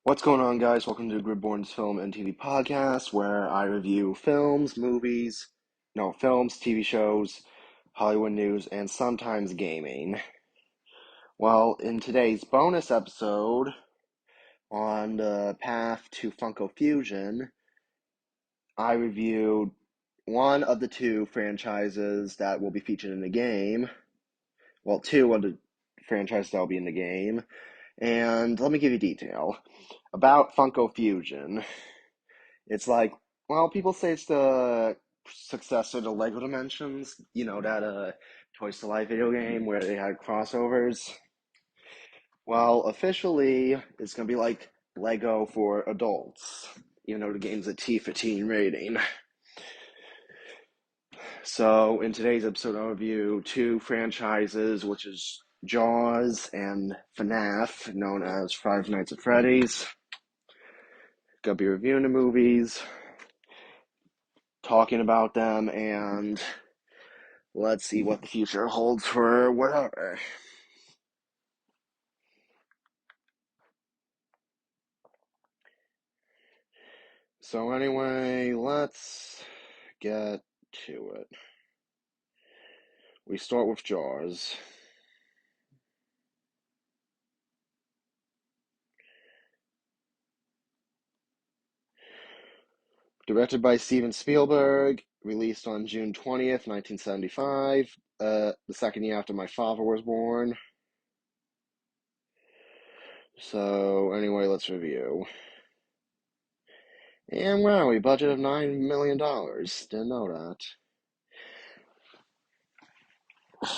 What's going on, guys? Welcome to Gridborn's Film and TV Podcast, where I review films, TV shows, Hollywood news, and sometimes gaming. Well, in today's bonus episode on the path to Funko Fusion, I reviewed one of the two franchises that will be featured in the game. Well, two of the franchises that will be in the game. And let me give you detail about Funko Fusion. It's like, well, people say it's the successor to Lego Dimensions, that Toys to Life video game where they had crossovers. Well, officially, it's going to be like Lego for adults, even though the game's a T for teen rating. So, in today's episode, I'll review two franchises, which is Jaws and Fnaf, known as Five Nights at Freddy's. Gonna be reviewing the movies, talking about them, and let's see what the future holds for whatever. So anyway, let's get to it. We start with Jaws. Directed by Steven Spielberg, released on June 20th, 1975, the second year after my father was born. So anyway, let's review. And where are we? Budget of $9 million. Didn't know that.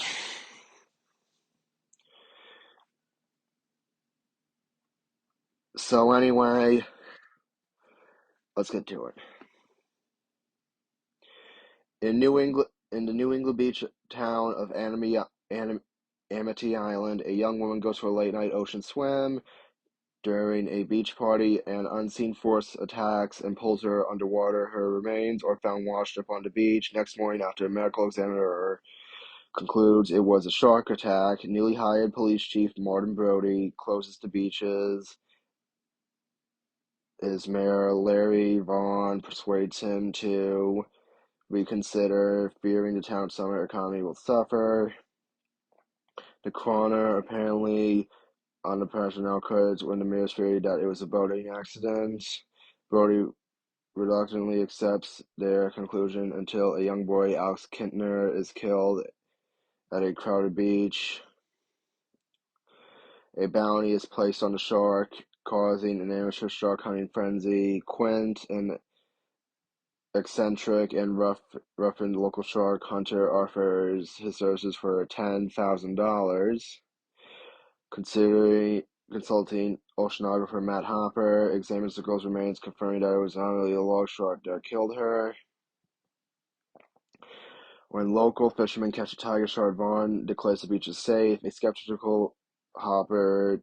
So anyway, let's get to it. In the New England beach town of Amity Island, a young woman goes for a late-night ocean swim. During a beach party, an unseen force attacks and pulls her underwater. Her remains are found washed up on the beach. Next morning, after a medical examiner concludes it was a shark attack, newly hired police chief Martin Brody closes the beaches. His mayor, Larry Vaughn, persuades him to reconsider, fearing the town's summer economy will suffer. The coroner, apparently under pressure now, codes when the mayor's theory that it was a boating accident. Brody reluctantly accepts their conclusion until a young boy, Alex Kintner, is killed at a crowded beach. A bounty is placed on the shark, causing an amateur shark hunting frenzy. Quint, an eccentric and roughened local shark hunter, offers his services for $10,000. Consulting oceanographer Matt Hopper examines the girl's remains, confirming that it was not only a log shark that killed her. When local fishermen catch a tiger shark, Vaughn declares the beach is safe. A skeptical Hopper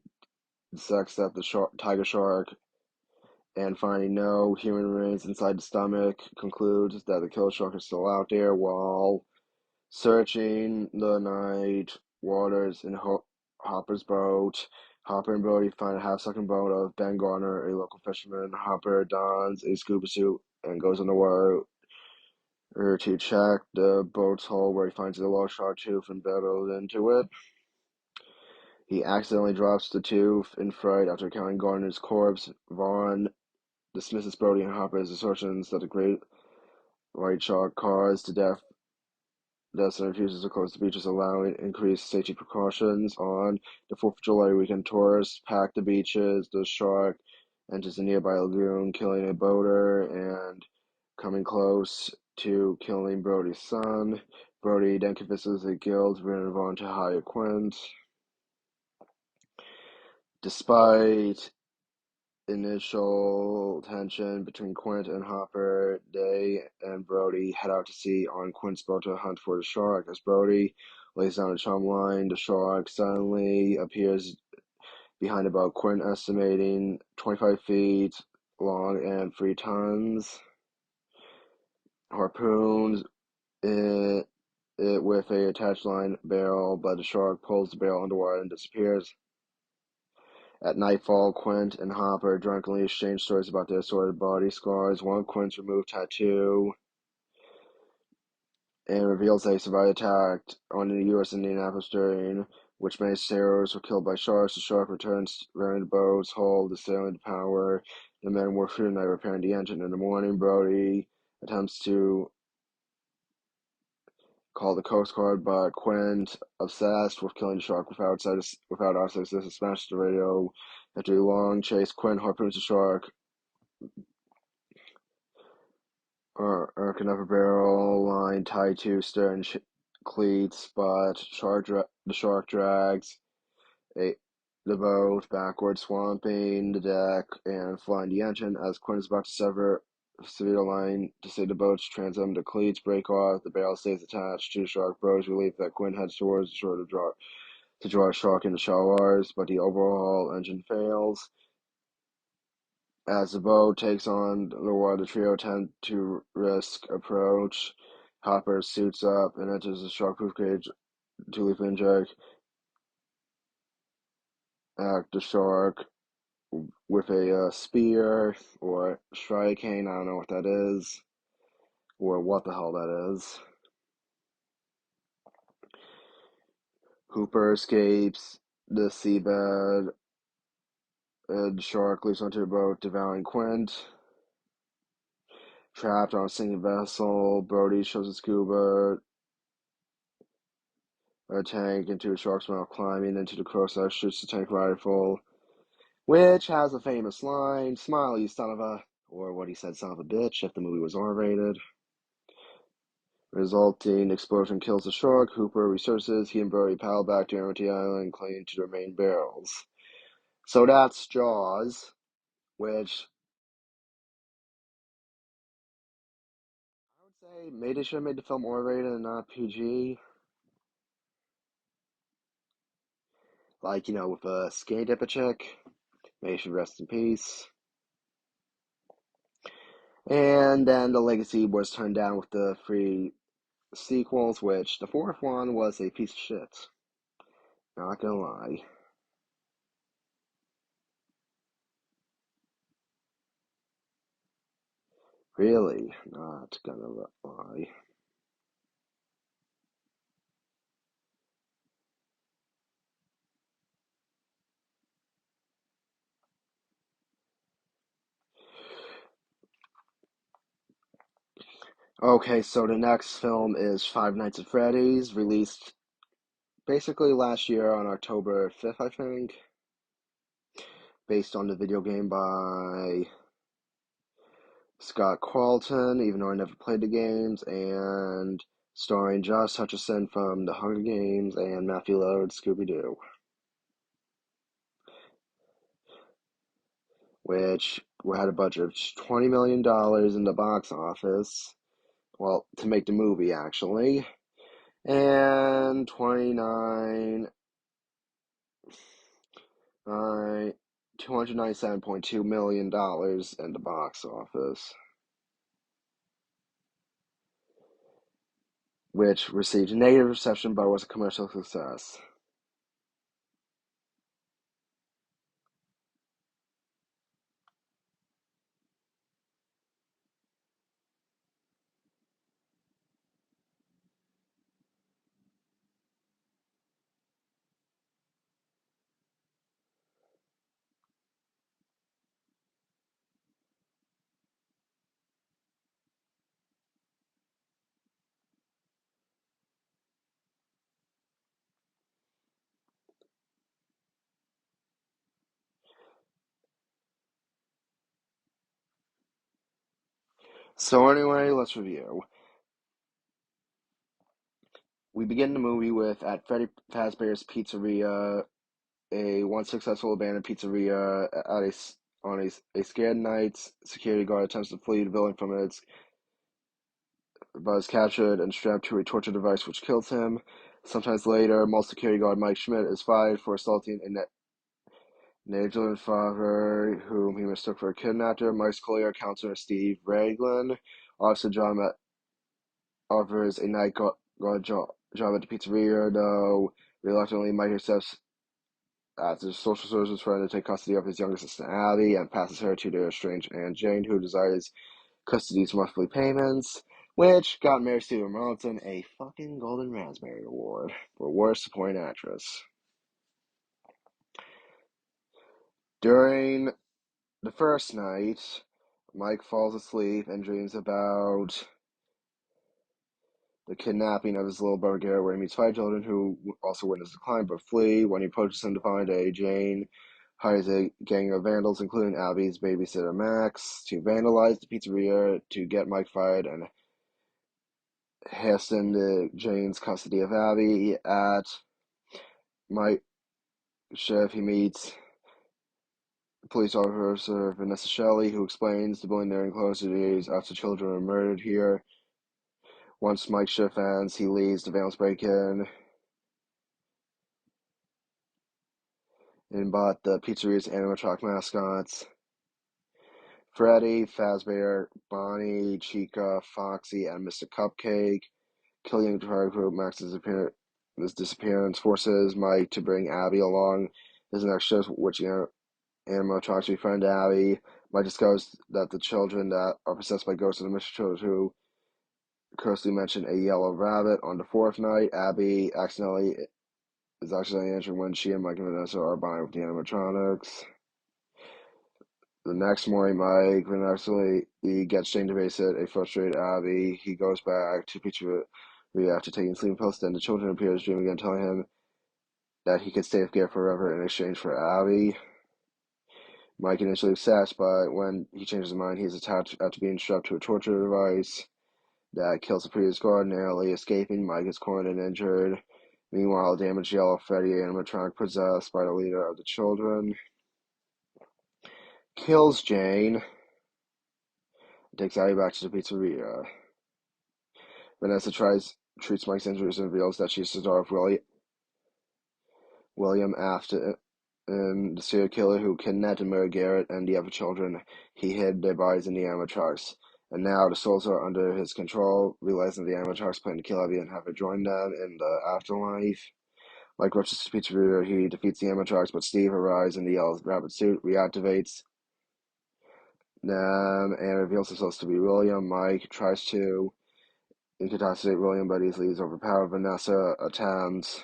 dissects at the tiger shark and, finding no human remains inside the stomach, concludes that the killer shark is still out there. While searching the night waters in Hopper's boat, Hopper and Brody find a half-sunken boat of Ben Garner, a local fisherman. Hopper dons a scuba suit and goes underwater to check the boat's hull, where he finds a large shark tooth embedded into it. He accidentally drops the tooth in fright after encountering Garner's corpse. Vaughn dismisses Brody and Hopper's assertions that the great white shark caused death and refuses to close the beaches, allowing increased safety precautions. On the 4th of July weekend, tourists pack the beaches. The shark enters a nearby lagoon, killing a boater and coming close to killing Brody's son. Brody then convinces the guild Vaughn to hire Quint. Despite initial tension between Quint and Hopper, they and Brody head out to sea on Quint's boat to hunt for the shark. As Brody lays down a chum line, the shark suddenly appears behind the boat. Quint, estimating 25 feet long and 3 tons, harpoons it with a attached line barrel, but the shark pulls the barrel underwater and disappears. At nightfall, Quint and Hopper drunkenly exchange stories about their assorted body scars. One Quint's removed tattoo and reveals they survived attack on the U.S. Indianapolis during which many sailors were killed by sharks. The shark returns wearing the boat's hull, the sailing to power. The men work through the night repairing the engine. In the morning, Brody attempts to call the Coast Guard, but Quint, obsessed with killing the shark without outside assistance, smashes the radio. After a long chase, Quint harpoons the shark, another barrel line tied to stern cleats, but the shark drags a, the boat backward, swamping the deck and flying the engine. As Quint is about to sever the line to save the boat's transom, the cleats break off, the barrel stays attached to the shark. Bros relief that Quint heads towards the shore to draw a shark into shallows, but the overhaul engine fails. As the boat takes on the water, the trio attempt to risk approach. Hopper suits up and enters the shark-proof cage to leap and jerk at the shark with a spear or strike cane. I don't know what that is or what the hell that is. Hooper escapes the seabed. The shark leaps onto the boat, devouring Quint. Trapped on a sinking vessel, Brody shows a scuba a tank into a shark's mouth, climbing into the crow's shoots the tank rifle, which has a famous line, "Smile, you son of a," or what he said, "son of a bitch," if the movie was R-rated. Resulting explosion kills the shark. Hooper resurfaces. He and Brody paddle back to Amity Island, clinging to the remaining barrels. So that's Jaws, which I would say maybe they should have made the film R-rated and not PG. Like, with a skinny dipper chick. May she rest in peace. And then the legacy was turned down with the three sequels, which the fourth one was a piece of shit. Not gonna lie. Really, not gonna lie. Okay, so the next film is Five Nights at Freddy's, released basically last year on October 5th, I think, based on the video game by Scott Carlton, even though I never played the games, and starring Josh Hutcherson from The Hunger Games and Matthew Lillard, Scooby-Doo, which had a budget of $20 million in the box office. Well, to make the movie, actually. And 29, $297.2 million in the box office, which received negative reception but was a commercial success. So anyway, let's review. We begin the movie with at Freddy Fazbear's Pizzeria, a once successful abandoned pizzeria. On a scared night, security guard attempts to flee the building from its but is captured and strapped to a torture device which kills him. Sometimes later, mall security guard Mike Schmidt is fired for assaulting a negligent father whom he mistook for a kidnapper. Mike's colleague, counselor Steve Raglan, Officer John offers a night guard job at the pizzeria, though reluctantly Mike accepts As his social services friend to take custody of his younger sister Abby and passes her to their estranged Aunt Jane, who desires custody's monthly payments, which got Mary Stuart Marlton a fucking Golden Raspberry Award for Worst Supporting Actress. During the first night, Mike falls asleep and dreams about the kidnapping of his little brother Garrett, where he meets 5 children who also witness the crime but flee. When he approaches them to find Jane hires a gang of vandals, including Abby's babysitter Max, to vandalize the pizzeria to get Mike fired and hasten to Jane's custody of Abby. At Mike Chef, he meets police officer Vanessa Shelley, who explains the building they're in close to days after children were murdered here. Once Mike's shift ends, he leaves the vandals break in and bought the pizzeria's animatronic mascots. Freddy, Fazbear, Bonnie, Chica, Foxy, and Mr. Cupcake. Killing the target group, Max's disappearance forces Mike to bring Abby along. His next shift, which animatronics befriend Abby. Mike discovers that the children that are possessed by ghosts are the Mr. Children who cursely mention a yellow rabbit. On the 4th night, Abby is accidentally injured when she and Mike and Vanessa are bonding with the animatronics. The next morning, Mike he gets Jane to babysit a frustrated Abby. He goes back to Pizzeria after taking sleeping pills. Then the children appear as dream again, telling him that he could stay with Garrett forever in exchange for Abby. Mike initially accepts, but when he changes his mind, he is attacked after being strapped to a torture device that kills the previous guard, narrowly escaping. Mike is cornered and injured. Meanwhile, a damaged yellow Freddy animatronic possessed by the leader of the children kills Jane and takes Abby back to the pizzeria. Vanessa treats Mike's injuries and reveals that she's the daughter of William Afton, the serial killer who kidnapped and murdered Garrett and the other children. He hid their bodies in the animatronics, and now the souls are under his control. Realizing the animatronics plan to kill Abby and have her join them in the afterlife, Mike rushes to the pizzeria. He defeats the animatronics, but Steve arrives in the yellow rabbit suit, reactivates them, and reveals himself to be William. Mike tries to incapacitate William, but easily is overpowered. Vanessa attempts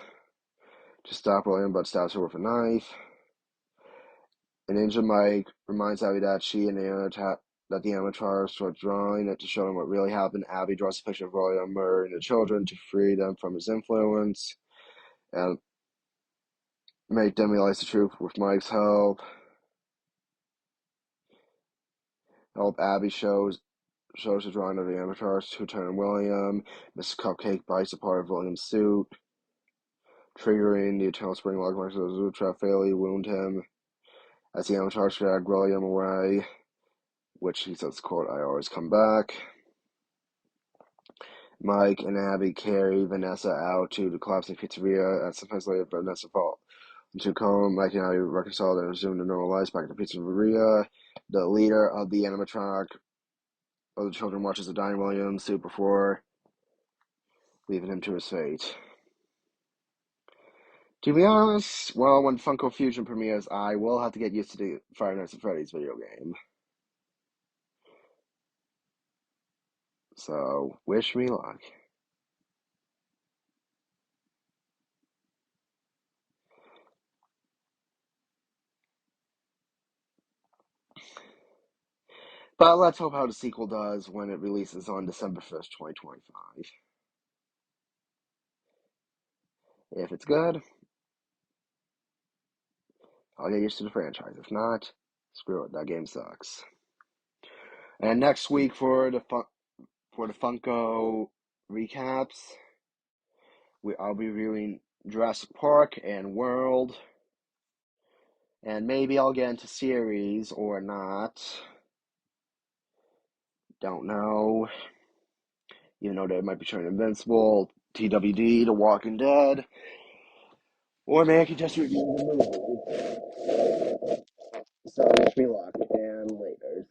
to stop William, but stabs her with a knife. An injured Mike reminds Abby that she and that the animatronics were drawing it to show him what really happened. Abby draws a picture of William murdering the children to free them from his influence and make them realize the truth with Mike's help. Abby shows the drawing of the animatronics who turn William. Mrs. Cupcake bites a part of William's suit, triggering the eternal spring log marks of the zoo trap fatally wound him. As the animatronics drag William away, which he says, quote, "I always come back." Mike and Abby carry Vanessa out to the collapsing pizzeria, and sometimes later Vanessa falls into a coma. Mike and Abby reconcile and resume their normal lives back at the pizzeria. The leader of the animatronic of the children watches the dying William suit before leaving him to his fate. To be honest, well, when Funko Fusion premieres, I will have to get used to the Five Nights at Freddy's video game. So, wish me luck. But let's hope how the sequel does when it releases on December 1st, 2025. If it's good, I'll get used to the franchise. If not, screw it, that game sucks. And next week for the Funko recaps, I'll be reviewing Jurassic Park and World, and maybe I'll get into series or not. Don't know. Even though they might be showing Invincible, TWD, The Walking Dead, or maybe I could just review the movie. So wish me luck, and later.